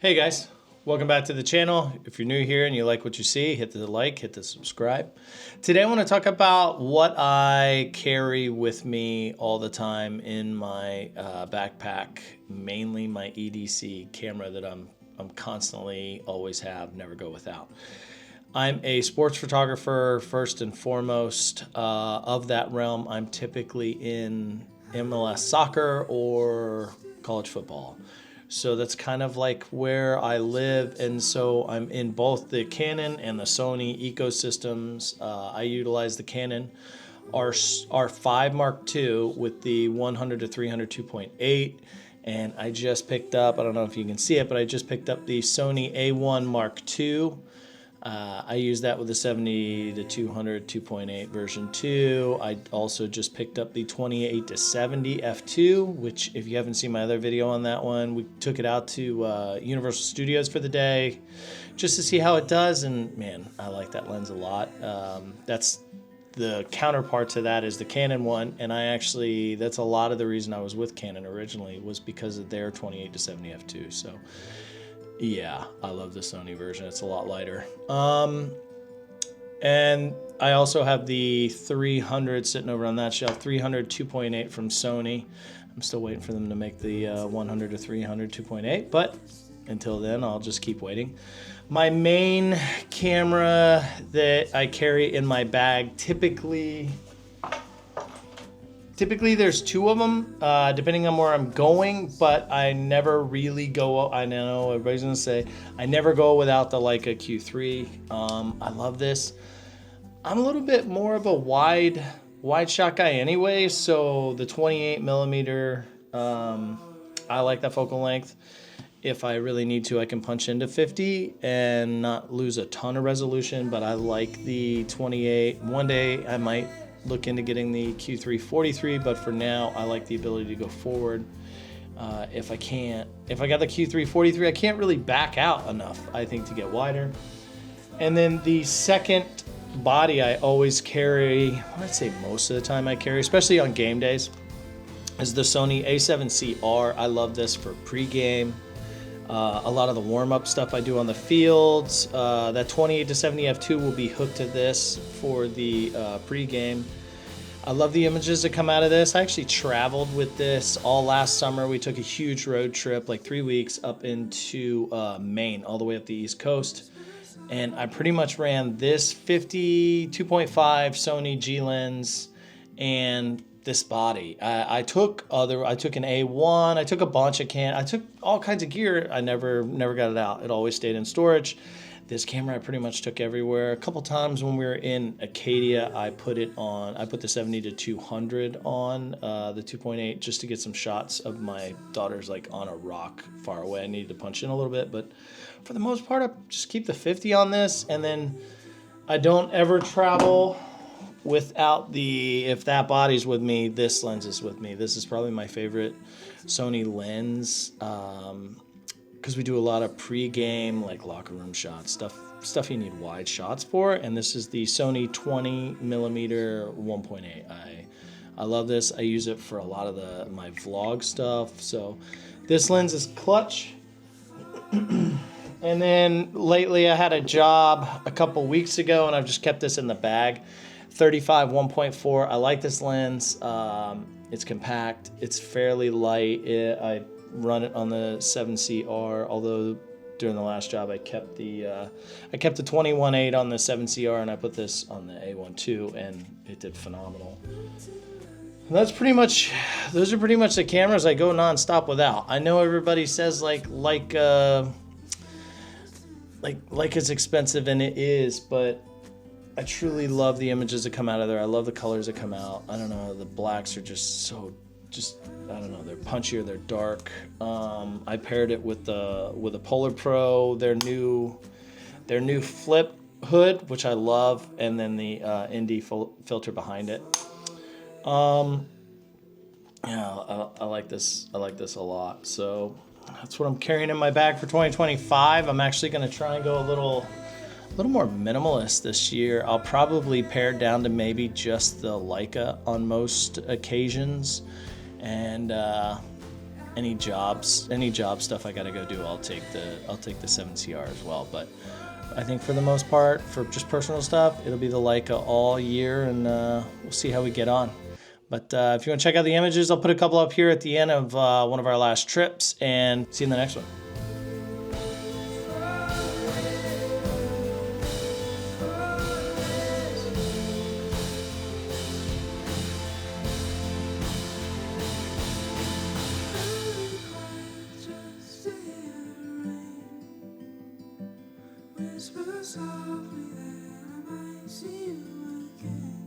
Hey guys, welcome back to the channel. If you're new here and you like what you see, hit the like, hit the subscribe. Today I want to talk about what I carry with me all the time in my backpack, mainly my EDC camera that I'm constantly always have, never go without. I'm a sports photographer first and foremost. Of that realm, I'm typically in MLS soccer or college football. So that's kind of like where I live, and so I'm in both the Canon and the Sony ecosystems. I utilize the Canon R5 Mark II with the 100 to 300 2.8, and I just picked up, I don't know if you can see it, but I just picked up the Sony A1 Mark II. I use that with the 70 to 200 2.8 version 2. I also just picked up the 28 to 70 f2, which if you haven't seen my other video on that one, we took it out to Universal Studios for the day just to see how it does, and man, I like that lens a lot. That's the counterpart to that is the Canon one, and that's a lot of the reason I was with Canon originally was because of their 28 to 70 f2. So yeah, I love the Sony version. It's a lot lighter. And I also have the 300 sitting over on that shelf, 300 2.8 from Sony. I'm still waiting for them to make the 100 to 300 2.8, but until then, I'll just keep waiting. My main camera that I carry in my bag, typically there's two of them, depending on where I'm going, but I never really go, I know everybody's gonna say, I never go without the Leica Q3. I love this. I'm a little bit more of a wide shot guy anyway, so the 28 millimeter, I like that focal length. If I really need to, I can punch into 50 and not lose a ton of resolution, but I like the 28. One day I might look into getting the Q3 43, but for now I like the ability to go forward. If I got the Q3 43, I can't really back out enough, I think, to get wider. And then the second body I always carry, I'd say most of the time I carry, especially on game days, is the Sony A7C-R. I love this for pre-game. A lot of the warm-up stuff I do on the fields. That 28 to 70 f2 will be hooked to this for the pre-game. I love the images that come out of this. I actually traveled with this all last summer. We took a huge road trip, like 3 weeks, up into Maine, all the way up the East Coast. And I pretty much ran this 50 2.5 Sony G lens and this body. I took an A1, I took a bunch of I took all kinds of gear. I never got it out. It always stayed in storage. This camera I pretty much took everywhere. A couple times when we were in Acadia, I put the 70 to 200 on the 2.8 just to get some shots of my daughters like on a rock far away. I needed to punch in a little bit, but for the most part, I just keep the 50 on this, and then I don't ever travel without if that body's with me, this lens is with me. This is probably my favorite Sony lens because we do a lot of pre-game, like locker room shots, stuff you need wide shots for, and this is the Sony 20 millimeter 1.8. I love this. I use it for a lot of my vlog stuff, so this lens is clutch. And then lately I had a job a couple weeks ago, and I've just kept this in the bag. 35 1.4. I like this lens. It's compact. It's fairly light. I run it on the 7CR, although during the last job I kept the 21.8 on the 7CR, and I put this on the A1 II, and it did phenomenal. And those are pretty much the cameras I go nonstop without. I know everybody says like it's expensive, and it is, but I truly love the images that come out of there. I love the colors that come out. I don't know, the blacks are I don't know, they're punchier, they're dark. I paired it with a Polar Pro, their new flip hood, which I love, and then the ND filter behind it. Yeah, I like this a lot. So that's what I'm carrying in my bag for 2025. I'm actually going to try and go a little more minimalist this year. I'll probably pare down to maybe just the Leica on most occasions, and any job stuff I gotta go do, I'll take the 7CR as well. But I think for the most part, for just personal stuff, it'll be the Leica all year, and we'll see how we get on. But if you want to check out the images, I'll put a couple up here at the end of one of our last trips, and see you in the next one. Whisper softly that I might see you again.